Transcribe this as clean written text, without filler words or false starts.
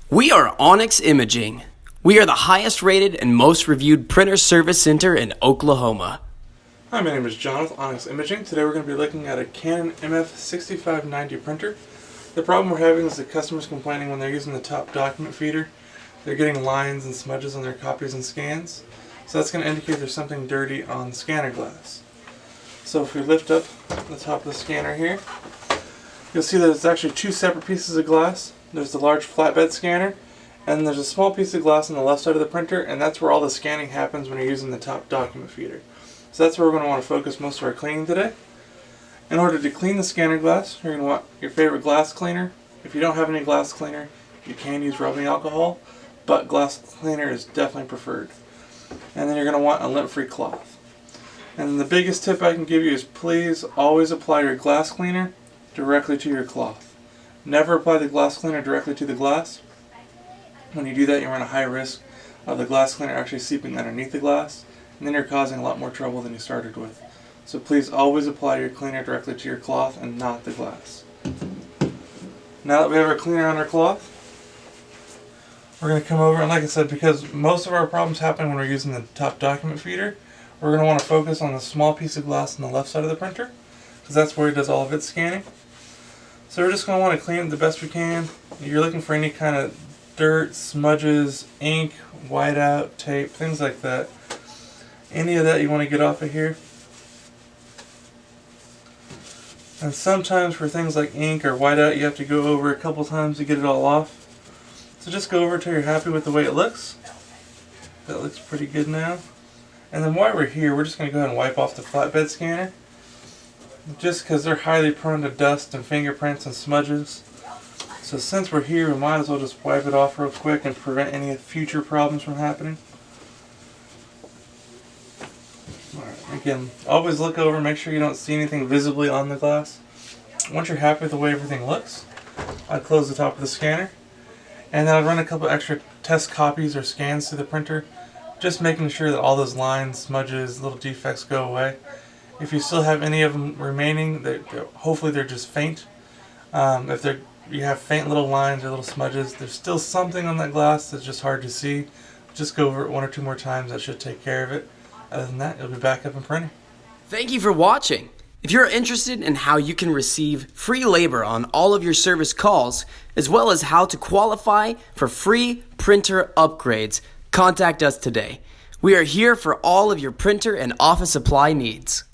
We are Onyx Imaging. We are the highest rated and most reviewed printer service center in Oklahoma. Hi, my name is John with Onyx Imaging. Today we're going to be looking at a Canon MF6590 printer. The problem we're having is the customers complaining when they're using the top document feeder. They're getting lines and smudges on their copies and scans. So that's going to indicate there's something dirty on the scanner glass. So if we lift up the top of the scanner here, you'll see that it's actually two separate pieces of glass. There's the large flatbed scanner, and there's a small piece of glass on the left side of the printer, and that's where all the scanning happens when you're using the top document feeder. So that's where we're going to want to focus most of our cleaning today. In order to clean the scanner glass, you're going to want your favorite glass cleaner. If you don't have any glass cleaner, you can use rubbing alcohol, but glass cleaner is definitely preferred. And then you're going to want a lint-free cloth. And the biggest tip I can give you is please always apply your glass cleaner directly to your cloth. Never apply the glass cleaner directly to the glass. When you do that, you run a high risk of the glass cleaner actually seeping underneath the glass, and then you're causing a lot more trouble than you started with. So please always apply your cleaner directly to your cloth and not the glass. Now that we have our cleaner on our cloth, we're going to come over, and like I said, because most of our problems happen when we're using the top document feeder, we're going to want to focus on the small piece of glass on the left side of the printer, because that's where it does all of its scanning. So we're just going to want to clean it the best we can. You're looking for any kind of dirt, smudges, ink, whiteout, tape, things like that. Any of that you want to get off of here. And sometimes for things like ink or whiteout, you have to go over a couple times to get it all off. So just go over until you're happy with the way it looks. That looks pretty good now. And then while we're here, we're just going to go ahead and wipe off the flatbed scanner. Just because they're highly prone to dust and fingerprints and smudges. So since we're here, we might as well just wipe it off real quick and prevent any future problems from happening. Alright, again, always look over, make sure you don't see anything visibly on the glass. Once you're happy with the way everything looks, I'd close the top of the scanner. And then I'd run a couple extra test copies or scans through the printer, just making sure that all those lines, smudges, little defects go away. If you still have any of them remaining, hopefully they're just faint. If you have faint little lines or little smudges, there's still something on that glass that's just hard to see. Just go over it one or two more times, that should take care of it. Other than that, it'll be back up and printing. Thank you for watching. If you're interested in how you can receive free labor on all of your service calls, as well as how to qualify for free printer upgrades, contact us today. We are here for all of your printer and office supply needs.